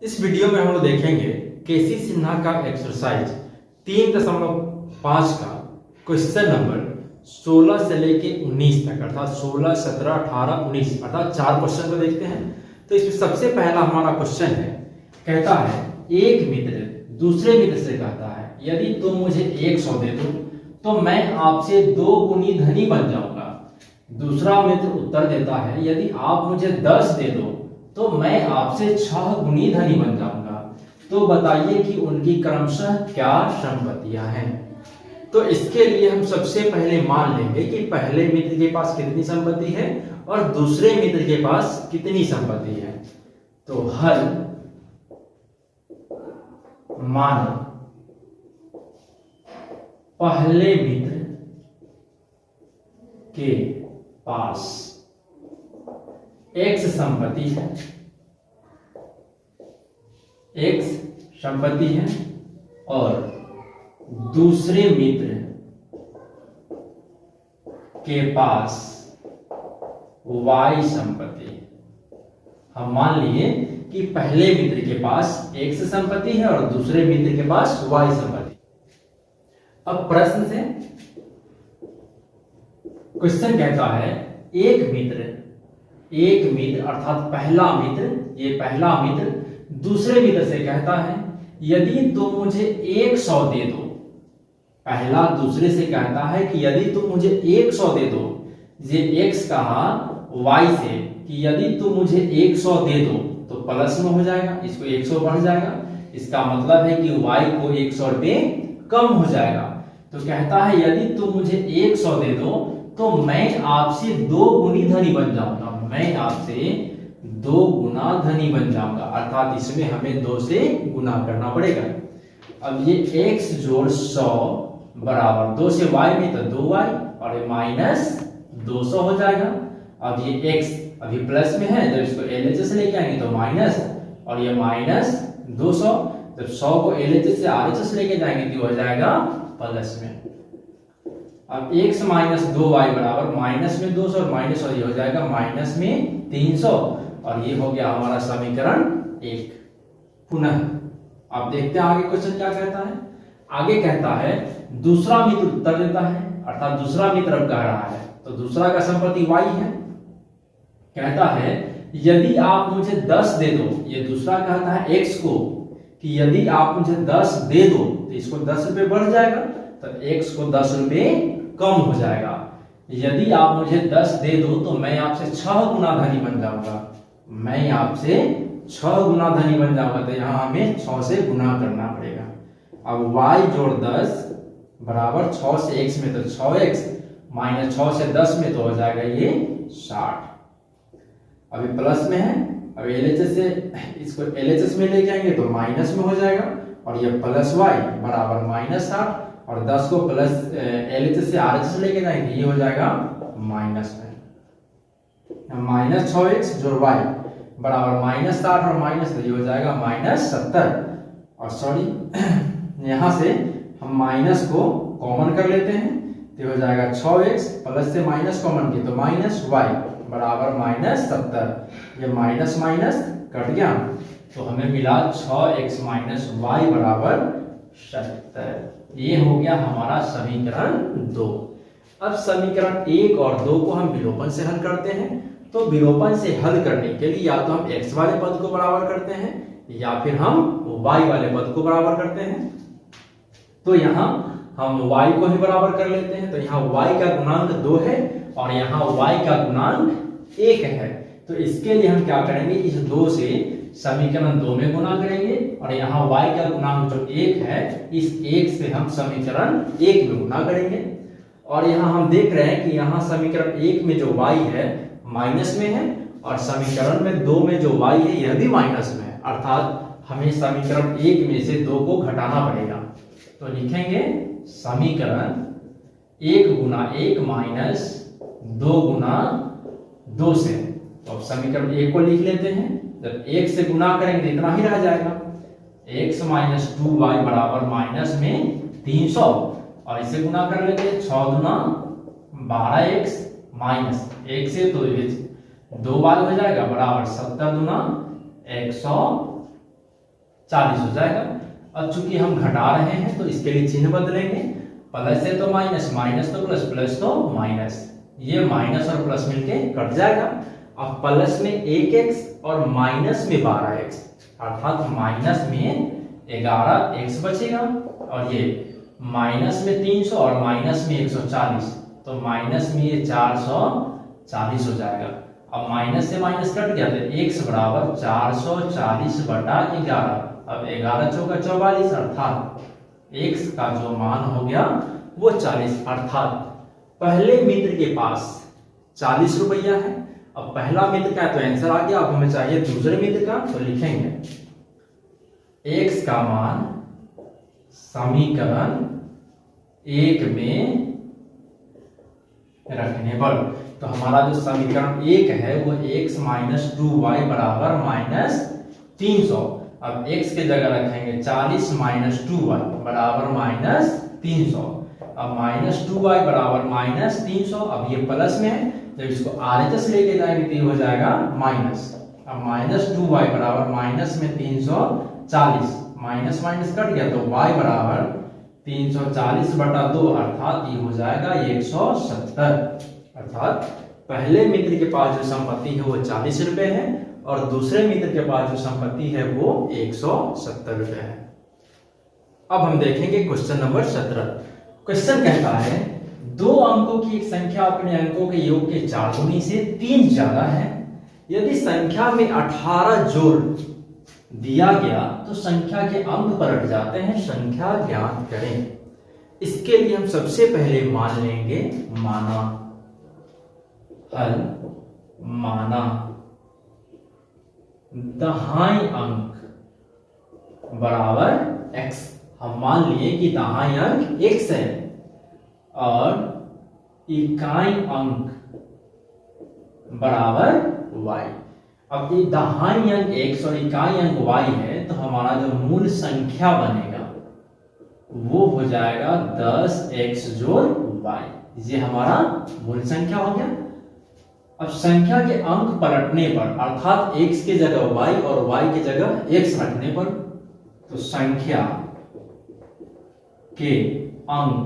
इस वीडियो में हम लोग देखेंगे केसी सिन्हा का एक्सरसाइज 3.5 का क्वेश्चन नंबर 16 से लेके 19 तक, अर्थात 16, 17, 18, 19 अर्थात 4 क्वेश्चन को देखते हैं। तो इसमें सबसे पहला हमारा क्वेश्चन है, कहता है एक मित्र दूसरे मित्र से कहता है यदि तुम मुझे 100 दे दो तो मैं आपसे 2 गुनी धनी बन जाऊंगा। दूसरा मित्र उत्तर देता है यदि आप मुझे 10 दे दो तो मैं आपसे 6 गुनी धनी बन जाऊंगा। तो बताइए कि उनकी क्रमशः क्या संपत्तियां हैं। तो इसके लिए हम सबसे पहले मान लेंगे कि पहले मित्र के पास कितनी संपत्ति है और दूसरे मित्र के पास कितनी संपत्ति है। तो हल माना पहले मित्र के पास एक्स संपत्ति है, एक्स संपत्ति है और दूसरे मित्र के पास वाई संपत्ति है। हम मान लिए कि पहले मित्र के पास एक्स संपत्ति है और दूसरे मित्र के पास वाई संपत्ति। अब प्रश्न से क्वेश्चन कहता है एक मित्र अर्थात पहला मित्र, ये पहला मित्र दूसरे मित्र से कहता है यदि तुम मुझे 100 दे दो। पहला दूसरे से कहता है कि यदि तुम मुझे 100 दे दो, ये x कहा y से कि यदि तुम मुझे 100 दे दो तो प्लस में हो जाएगा, इसको 100 बढ़ जाएगा, इसका मतलब है कि y को 100 रुपये कम हो जाएगा। तो कहता है यदि तुम मुझे 100 दे दो तो मैं आपसे 2 गुनी धनी बन जाऊंगा, मैं आपसे 2 गुना धनी बन जाऊंगा, अर्थात इसमें हमें 2 से गुना करना पड़ेगा। अब ये x जोड़ 100 बराबर 2 से y में तो 2y और ये माइनस 200 हो जाएगा। अब ये x अभी प्लस में है, जब इसको LHS लेके आएंगे तो माइनस और ये माइनस 200, जब 100 को LHS से RHS लेके जाएंगे तो हो जाएगा प्लस में। अब x माइनस 2y बराबर माइनस में 200 और माइनस और ये हो जाएगा माइनस में 300 और ये हो गया हमारा समीकरण 1। पुनः आप देखते हैं आगे क्वेश्चन क्या कहता है। आगे कहता है दूसरा मित्र उत्तर देता है, अर्थात दूसरा मित्र अब कह रहा है, तो दूसरा का संपत्ति y है। कहता है यदि आप मुझे 10 दे दो, ये दूसरा कहता है x को कि यदि आप मुझे 10 दे दो तो इसको 10 रुपये बढ़ जाएगा, तो x को 10 रुपये कम हो जाएगा। यदि आप मुझे 10 दे दो तो मैं आपसे 6 गुना धनी बन जाऊंगा, मैं आपसे 6 गुना धनी बन जाऊंगा, तो यहां हमें 6 से गुना करना पड़ेगा। अब y जोड़ 10 बराबर 6 से x में तो 6x माइनस 6 से 10 में तो हो जाएगा ये 60। अभी प्लस में है, अब LHS से इसको LHS में लेके आएंगे तो माइनस में हो जाएगा और ये प्लस y बराबर माइनस 60 और 10 को प्लस LHS से RHS लेके जाएंगे ये हो जाएगा माइनस में। माइनस 6x जोड़ y बराबर माइनस 60 और माइनस तो ये हो जाएगा माइनस 70 और सॉरी यहाँ से हम माइनस को कॉमन कर लेते हैं तो हो जाएगा 6x प्लस से माइनस कॉमन किया तो माइनस y बराबर माइनस 70। ये माइनस माइनस कट गया तो हमें मिला 6x माइनस y बराबर 70। ये हो गया हमारा समीकरण 2। अब समीकरण 1 और 2 को हम विलोपन से हल करते हैं। तो विलोपन से हल करने के लिए या तो हम x वाले पद को बराबर करते हैं या फिर हम y वाले पद को बराबर करते हैं। तो यहाँ हम y को ही बराबर कर लेते हैं, तो यहाँ y का गुणांक 2 है और यहाँ y का गुणांक 1 है। तो इसके लिए हम क्या करेंगे, इस 2 से समीकरण 2 में गुना करेंगे और यहाँ y का गुणांक जो 1 है इस 1 से हम समीकरण 1 में गुना करेंगे। और यहाँ हम देख रहे हैं कि यहाँ समीकरण 1 में जो y है माइनस में है और समीकरण में 2 में जो y है यह भी माइनस में है, अर्थात हमें समीकरण 1 में से 2 को घटाना पड़ेगा। तो लिखेंगे समीकरण 1 गुना 1 माइनस 2 गुना 2 से। तो अब समीकरण 1 को लिख लेते हैं, जब 1 से गुना करेंगे तो इतना ही रह जाएगा, x माइनस 2y बराबर माइनस में 300 और इसे गुना कर लेते हैं 6 गुना 12x माइनस 1 से तो 2 बार हो जाएगा बराबर 70 गुना 120 40 हो जाएगा। अब चूंकि हम घटा रहे हैं तो इसके लिए चिन्ह बदलेंगे, प्लस है तो माइनस, माइनस तो प्लस, प्लस तो माइनस, ये माइनस और प्लस मिलके कट जाएगा। अब प्लस में 1x और माइनस में 12x, अर्थात माइनस में 11x बचेगा, और ये माइनस में 300 और माइनस में 140, तो माइनस में ये 440 हो जाएगा। अब माइनस से माइनस कट गया तो x बराबर 440 बटा 11। अब 11 चौका 44, अर्थात x का जो मान हो गया वो 40, अर्थात पहले मित्र के पास 40 रुपया है। अब पहला मित्र का है तो आंसर आ गया। अब हमें चाहिए दूसरे मित्र का, तो लिखेंगे x का मान समीकरण 1 में रखने पर, तो हमारा जो समीकरण 1 है वो x माइनस 2y बराबर माइनस 300। अब x के जगह रखेंगे 40 माइनस 2y बराबर माइनस 300। अब माइनस 2y बराबर माइनस 300, अब ये प्लस में है, जब इसको RHS लेके जाएंगे तो ये हो जाएगा माइनस। अब माइनस 2y बराबर माइनस में 340, माइनस माइनस कट गया तो y बराबर 340 बटा 2, अर्थात ये हो जाएगा 170। अर्थात पहले मित्र के पास जो संपत्ति है वो 40 रुपए है और दूसरे मित्र के पास जो संपत्ति है वो 170 रुपए है। अब हम देखेंगे क्वेश्चन नंबर 17। क्वेश्चन कहता है दो अंकों की एक संख्या अपने अंकों के योग के 4 गुनी से 3 ज्यादा है। यदि संख्या में 18 जोड़ दिया गया तो संख्या के अंक पलट जाते हैं, संख्या ज्ञात करें। इसके लिए हम सबसे पहले मान लेंगे माना, हल माना दहाई अंक बराबर x। हम मान लिए कि दहाई अंक x है और इकाई अंक बराबर y। अब ये दहाई अंक x और इकाई अंक y है, तो हमारा जो मूल संख्या बनेगा वो हो जाएगा 10x जोड़ y। ये हमारा मूल संख्या हो गया। अब संख्या के अंक पलटने पर, अर्थात x के जगह y और y की जगह x रखने पर, तो संख्या के अंक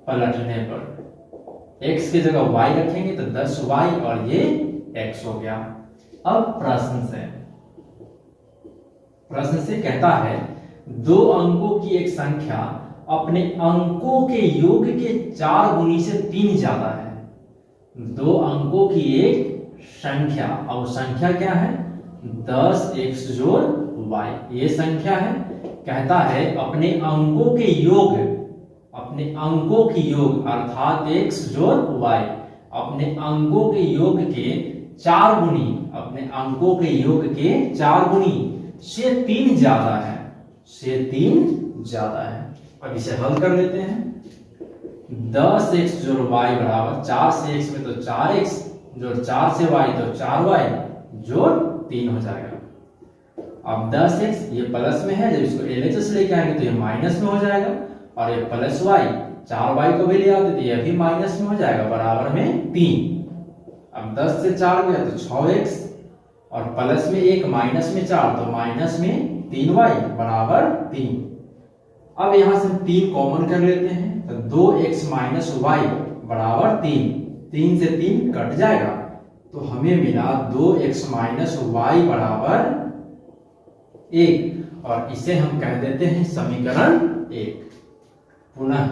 पलटने पर x की जगह y रखेंगे तो 10y और ये x हो गया। अब प्रश्न से कहता है दो अंकों की एक संख्या अपने अंकों के योग के 4 गुनी से 3 ज्यादा है। दो अंकों की एक संख्या, और संख्या क्या है 10x जोड़ y, ये संख्या है। कहता है अपने अंकों के योग, अपने अंकों की योग अर्थात x जोड़ y, अपने अंकों के योग के 4 गुनी, अपने अंकों के योग के 4 गुनी से 3 ज्यादा है, से 3 ज्यादा है। अब इसे हल कर लेते हैं। 10x जोड़ y बराबर 4 से x में तो 4x जोड़ 4 से y तो 4y जोड़ 3 हो जाएगा। अब 10x ये प्लस में है, जब इसको LHS लेके आएंगे तो ये माइनस में हो जाएगा, और ये प्लस y 4y को भी ले आते तो ये भी माइनस में हो जाएगा, बराबर में 3। अब 10 से 4 गया तो 6x और प्लस में 1 माइनस में 4 तो माइनस में 3y बराबर 3। अब यहां से 3 कॉमन कर लेते हैं तो 2x माइनस y बराबर 3, 3 से 3 कट जाएगा तो हमें मिला 2x माइनस y बराबर 1, और इसे हम कह देते हैं समीकरण 1। पुनः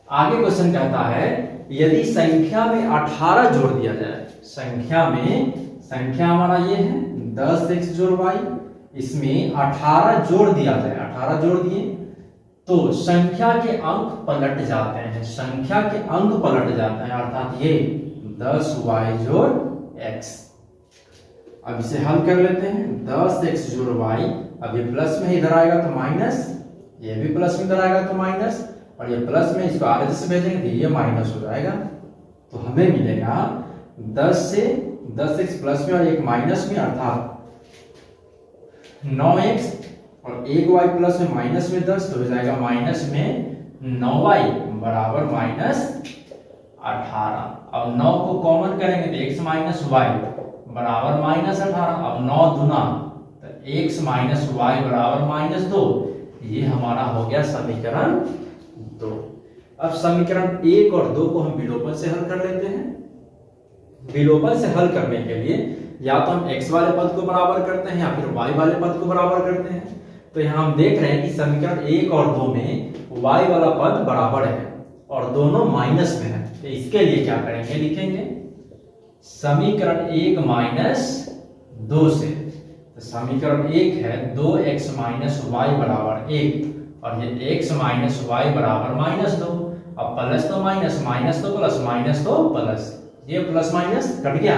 आगे क्वेश्चन कहता है यदि संख्या में 18 जोड़ दिया जाए, संख्या हमारा ये है 10x जोड़ y, इसमें 18 जोड़ दिया जाए, 18 जोड़ दिए तो संख्या के अंक पलट जाते हैं, संख्या के अंक पलट जाते हैं, अर्थात ये 10y जोड़ x। अब इसे हल कर लेते हैं। 10x जोड़ y, अब ये प्लस में इधर आएगा तो माइनस, ये भी प्लस में इधर आएगा तो माइनस, और ये प्लस में इसको RHS से भेजेंगे तो ये माइनस हो जाएगा। तो हमें मिलेगा 10 से 10x प्लस में और एक माइनस में, अर्थात 9x और 1y प्लस में माइनस में 10 तो हो जाएगा माइनस में 9y बराबर माइनस 18। अब 9 को कॉमन करेंगे तो x माइनस y बराबर -18। अब 9 दूना तो x माइनस वाई बराबर -2। ये हमारा हो गया समीकरण 2। अब समीकरण 1 और 2 को हम विलोपन से हल कर लेते हैं। विलोपन से हल करने के लिए या तो हम x वाले पद को बराबर करते हैं या फिर y वाले पद को बराबर करते हैं। तो यहाँ हम देख रहे हैं कि समीकरण 1 और 2 में y वाला पद बराबर है और दोनों माइनस में है। तो इसके लिए क्या करेंगे, लिखेंगे समीकरण 1 माइनस 2 से। तो समीकरण 1 है 2x माइनस वाई बराबर 1 और ये x माइनस वाई बराबर -2। अब प्लस तो माइनस, माइनस तो प्लस, माइनस तो प्लस, ये प्लस माइनस कट गया।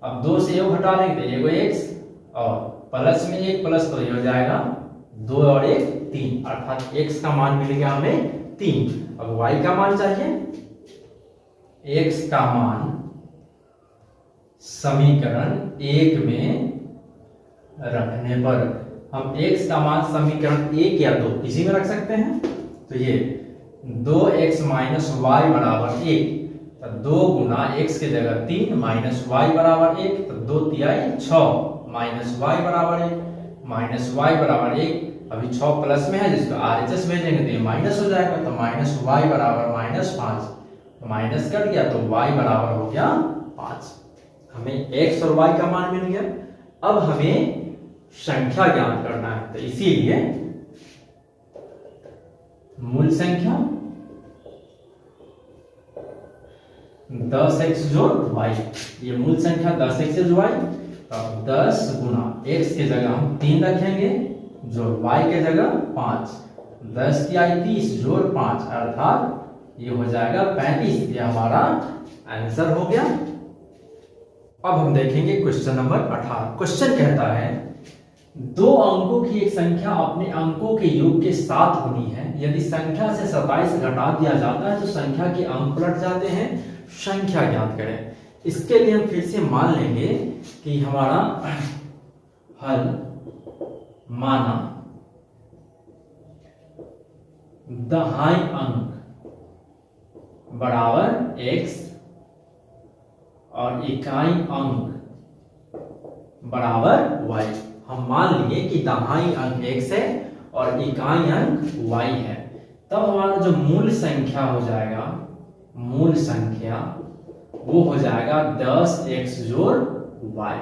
अब 2 से 1 हटा लेंगे तो एगो x और प्लस में 1 प्लस तो ये हो जाएगा 2 और 1 3, अर्थात x का मान मिल गया हमें 3। अब y का मान चाहिए, x का मान समीकरण 1 में रखने पर हम x का मान समीकरण 1 या 2 किसी में रख सकते हैं। तो ये 2x माइनस वाई बराबर 1, तो 2 गुना x के जगह 3 माइनस वाई बराबर 1, तो 2 तिहाई 6 माइनस वाई बराबर 1, माइनस वाई बराबर 1। अभी 6 प्लस में है जिसको RHS भेजेंगे तो ये माइनस हो जाएगा, तो माइनस वाई बराबर -5, तो माइनस कट गया तो y बराबर हो गया 5। हमें x और y का मान मिल गया। अब हमें संख्या ज्ञात करना है, तो इसीलिए मूल संख्या 10x जोड़ y, ये मूल संख्या 10x जोड़ y। अब 10 गुना x के जगह हम 3 रखेंगे जोड़ y के जगह 5, 10 तिहाई 30 जोड़ 5 अर्थात ये हो जाएगा 35। ये हमारा आंसर हो गया। अब हम देखेंगे क्वेश्चन नंबर 18। क्वेश्चन कहता है 2 अंकों की एक संख्या अपने अंकों के योग के साथ गुनी है। यदि संख्या से 27 घटा दिया जाता है तो संख्या के अंक पलट जाते हैं। संख्या ज्ञात करें। इसके लिए हम फिर से मान लेंगे कि हमारा हल माना दहाई अंक बराबर x और इकाई अंक बराबर y। हम मान लिए कि दहाई अंक x है और इकाई अंक y है। तब हमारा जो मूल संख्या हो जाएगा, मूल संख्या वो हो जाएगा 10x जोड़ y।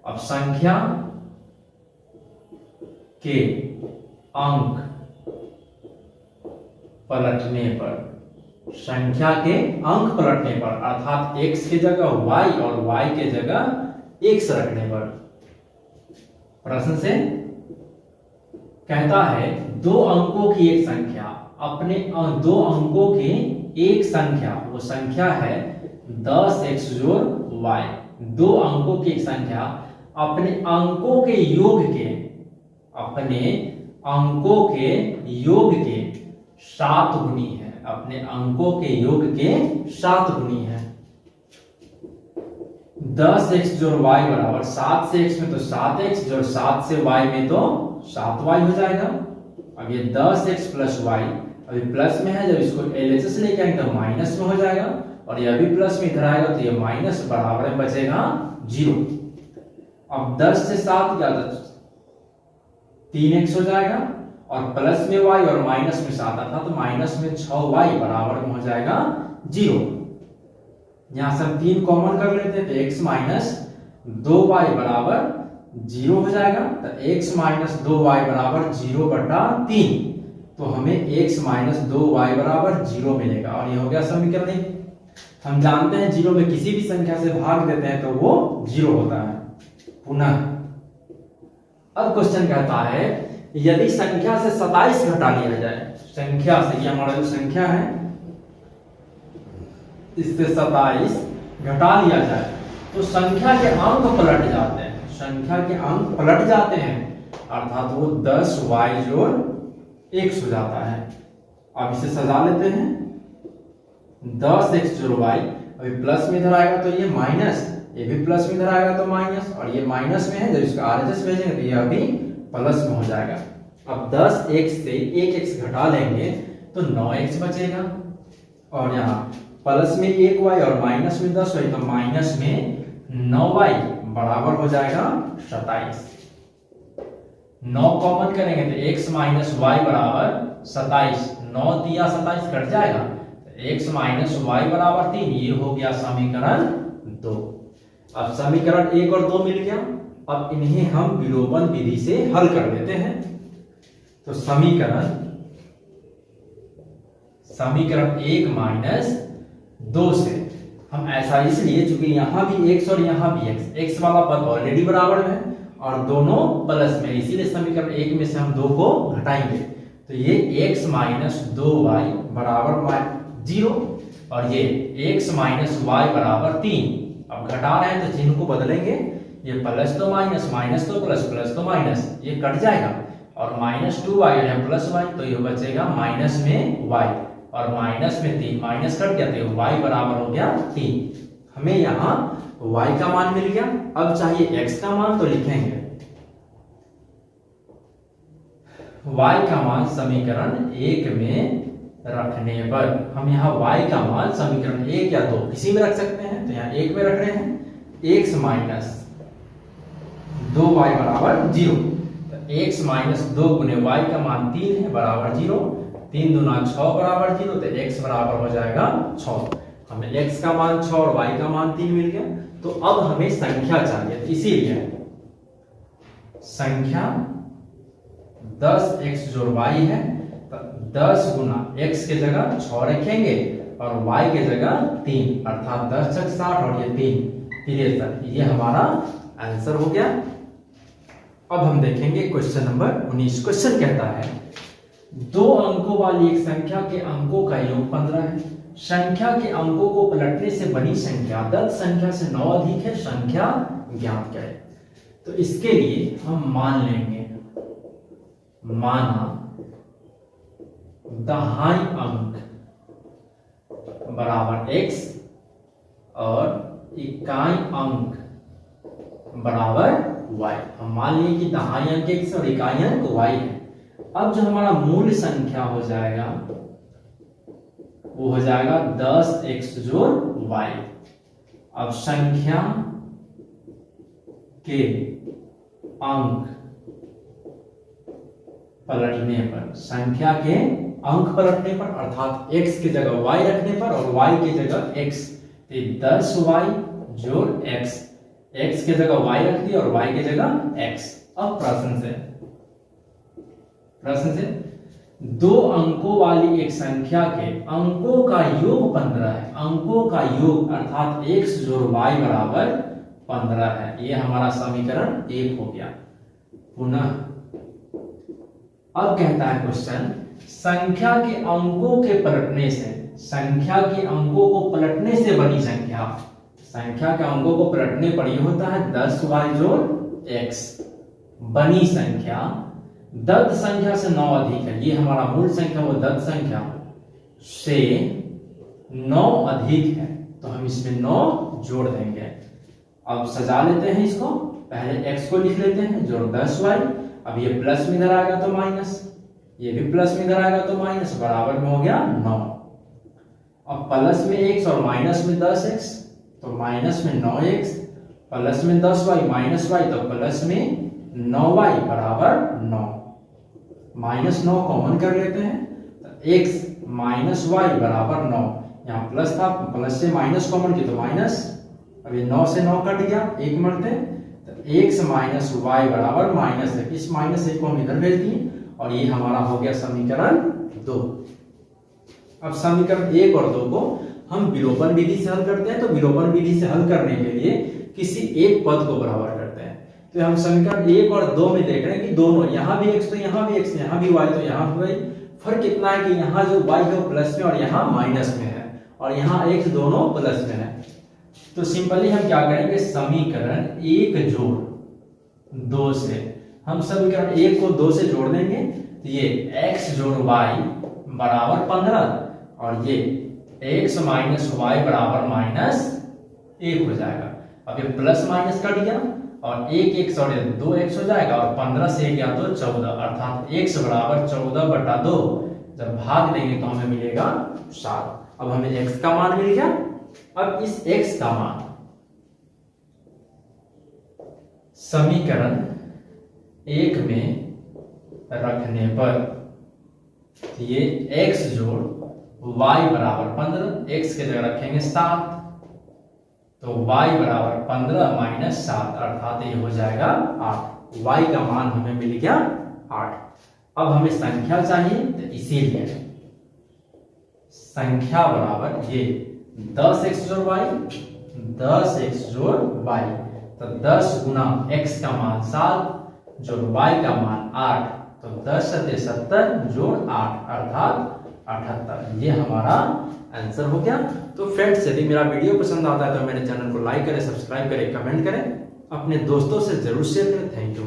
अब संख्या के अंक पलटने पर, संख्या के अंक पलटने पर अर्थात x की जगह y और y के जगह x रखने पर, प्रश्न से कहता है 2 अंकों की एक संख्या अपने 2 अंकों की एक संख्या, वो संख्या है 10x जोड़ y। 2 अंकों की एक संख्या अपने अंकों के योग के, अपने अंकों के योग के 7 गुनी है। अपने अंकों के योग के 7 गुनी है। 10x जोड़ y बराबर 7 से x में तो 7x जोड़ 7 से y में तो 7y हो जाएगा। अब ये 10x प्लस y अभी प्लस में है, जब इसको LHS लेके आएंगे तो माइनस में हो जाएगा और ये अभी प्लस में इधर आएगा तो ये माइनस बराबर में बचेगा 0। अब 10 से 7 क्या 3x हो जाएगा और प्लस में y और माइनस में 7 था तो माइनस में 6y बराबर में हो जाएगा 0। यहां से हम 3 कॉमन कर लेते हैं तो x माइनस 2y बराबर 0 हो जाएगा। तो x माइनस 2y बराबर 0/3, तो हमें x माइनस 2y बराबर 0 मिलेगा और ये हो गया समीकरण 1। हम जानते हैं 0 में किसी भी संख्या से भाग देते हैं तो वो 0 होता है। पुनः अब क्वेश्चन कहता है यदि संख्या से 27 घटा लिया जाए, संख्या से, ये हमारा जो संख्या है इससे 27 घटा लिया जाए तो संख्या के अंक पलट जाते हैं। संख्या के अंक पलट जाते हैं अर्थात वो 10y जोड़ x हो जाता है। अब इसे सजा लेते हैं 10x जोड़ y, अभी प्लस में इधर आएगा तो ये माइनस, ये भी प्लस में इधर आएगा तो माइनस और ये माइनस में है, जब इसका RHS भेजेंगे तो ये अभी प्लस में हो जाएगा। अब 10x से 1x घटा लेंगे तो 9x बचेगा और यहाँ प्लस में 1y और माइनस में 10y, तो माइनस में 9y बराबर हो जाएगा 27। 9 कॉमन करेंगे तो x माइनस वाई बराबर 27। 9 दिया 27 कट जाएगा, तो x माइनस वाई बराबर 3। ये हो गया समीकरण 2। अब समीकरण 1 और 2 मिल गया। अब इन्हें हम विलोपन विधि से हल कर लेते हैं। तो समीकरण 1 माइनस 2 से हम ऐसा इसलिए चूंकि यहां भी x और यहां भी x वाला पद ऑलरेडी बराबर है और दोनों प्लस में, इसीलिए समीकरण 1 में से हम 2 को घटाएंगे। तो ये x माइनस 2y बराबर 0 और ये x माइनस वाई बराबर 3। अब घटा रहे हैं तो चिन्ह को बदलेंगे, ये प्लस तो माइनस, माइनस तो प्लस, प्लस तो माइनस, ये कट जाएगा और माइनस 2y है प्लस y, तो ये बचेगा माइनस में y और माइनस में 3, माइनस कट गया तो y बराबर हो गया 3। हमें यहाँ y का मान मिल गया। अब चाहिए x का मान, तो लिखेंगे y का मान समीकरण 1 में रखने पर हम यहाँ y का मान समीकरण 1 या 2 किसी में रख सकते हैं, तो यहाँ 1 में रख रहे हैं। x माइनस 2y बराबर 0, तो x माइनस 2 गुने y का मान 3 है बराबर 0। 3 दूना 6 बराबर 0, तो x बराबर हो जाएगा 6। हमें x का मान 6 और y का मान 3 मिल गया। तो अब हमें संख्या चाहिए, तो इसीलिए संख्या 10x जोड़ y है, तो 10 गुना x के जगह 6 रखेंगे और y के जगह 3, अर्थात 10 छक 60 और ये 3 63। ये हमारा आंसर हो गया। अब हम देखेंगे क्वेश्चन नंबर 19। क्वेश्चन कहता है 2 अंकों वाली एक संख्या के अंकों का योग 15 है। संख्या के अंकों को पलटने से बनी संख्या दत्त संख्या से 9 अधिक है, संख्या ज्ञात करें। तो इसके लिए हम मान लेंगे, माना दहाई अंक बराबर x और इकाई अंक बराबर y। हम मान लिए कि दहाई अंक x और इकाई अंक y है। अब जो हमारा मूल संख्या हो जाएगा वो हो जाएगा 10x जोड़ y। अब संख्या के अंक पलटने पर, संख्या के अंक पलटने पर अर्थात x की जगह y रखने पर और y की जगह x, तो 10y जोड़ x, x की जगह y रख दिया और y की जगह x। अब प्रश्न से 2 अंकों वाली एक संख्या के अंकों का योग 15 है। अंकों का योग अर्थात x जोड़ y बराबर 15 है। ये हमारा समीकरण 1 हो गया। पुनः अब कहता है क्वेश्चन, संख्या के अंकों के पलटने से, संख्या के अंकों को पलटने से बनी संख्या, संख्या के अंकों को पलटने पर यह होता है 10y जोड़ x। बनी संख्या दत्त संख्या से 9 अधिक है। ये हमारा मूल संख्या वो दत्त संख्या से 9 अधिक है, तो हम इसमें 9 जोड़ देंगे। अब सजा लेते हैं इसको, पहले x को लिख लेते हैं जोड़ 10y। अब ये प्लस में इधर आएगा तो माइनस, ये भी प्लस में इधर आएगा तो माइनस, बराबर में हो गया 9। अब प्लस में x और माइनस में 10x, तो माइनस में 9x, प्लस में 10y माइनस y, तो प्लस में 9y बराबर 9। माइनस 9 कॉमन कर लेते हैं, तो x माइनस y बराबर 9। यहाँ प्लस था, प्लस से माइनस कॉमन किया तो माइनस, अब ये 9 से 9 कट गया, 1 मरते, तो x माइनस y बराबर माइनस है। इस माइनस 1 को हम इधर भेज दिए और ये हमारा हो गया समीकरण 2। अब समीकरण 1 और 2 को हम विलोपन विधि से हल करते हैं। तो विलोपन विधि से हल करने के लिए किसी एक पद को बराबर करते हैं। तो हम समीकरण 1 और 2 में देख रहे हैं कि दोनों, यहाँ भी x तो यहाँ भी x, यहाँ भी y तो यहाँ भी y। फर्क इतना है कि यहाँ जो y है वो प्लस में और यहाँ माइनस में है और यहाँ x दोनों प्लस में है। तो सिंपली हम क्या करेंगे, समीकरण 1 जोड़ 2 से हम समीकरण 1 को 2 से जोड़ देंगे, तो ये x जोड़ y बराबर 15 और ये x माइनस y बराबर माइनस 1 हो जाएगा। अब ये प्लस माइनस कट गया और 1x और 2x हो जाएगा और 15 से गया तो 14, अर्थात x बराबर 14/2। जब भाग देंगे तो हमें मिलेगा 7। अब हमें x का मान मिल गया। अब इस x का मान समीकरण 1 में रखने पर ये x जोड़ y बराबर 15, x के जगह रखेंगे 7, तो y बराबर 15 माइनस 7 अर्थात ये हो जाएगा 8। y का मान हमें मिल गया 8। अब हमें संख्या चाहिए, तो इसीलिए संख्या बराबर ये 10x जोड़ y, 10x जोड़ y, तो 10 गुना x का मान 7 जोड़ y का मान 8, तो 10 सत्ते 70 जोड़ 8 अर्थात 78। ये हमारा आंसर हो गया। तो फ्रेंड्स, यदि मेरा वीडियो पसंद आता है तो मेरे चैनल को लाइक करें, सब्सक्राइब करें, कमेंट करें, अपने दोस्तों से जरूर शेयर करें। Thank you.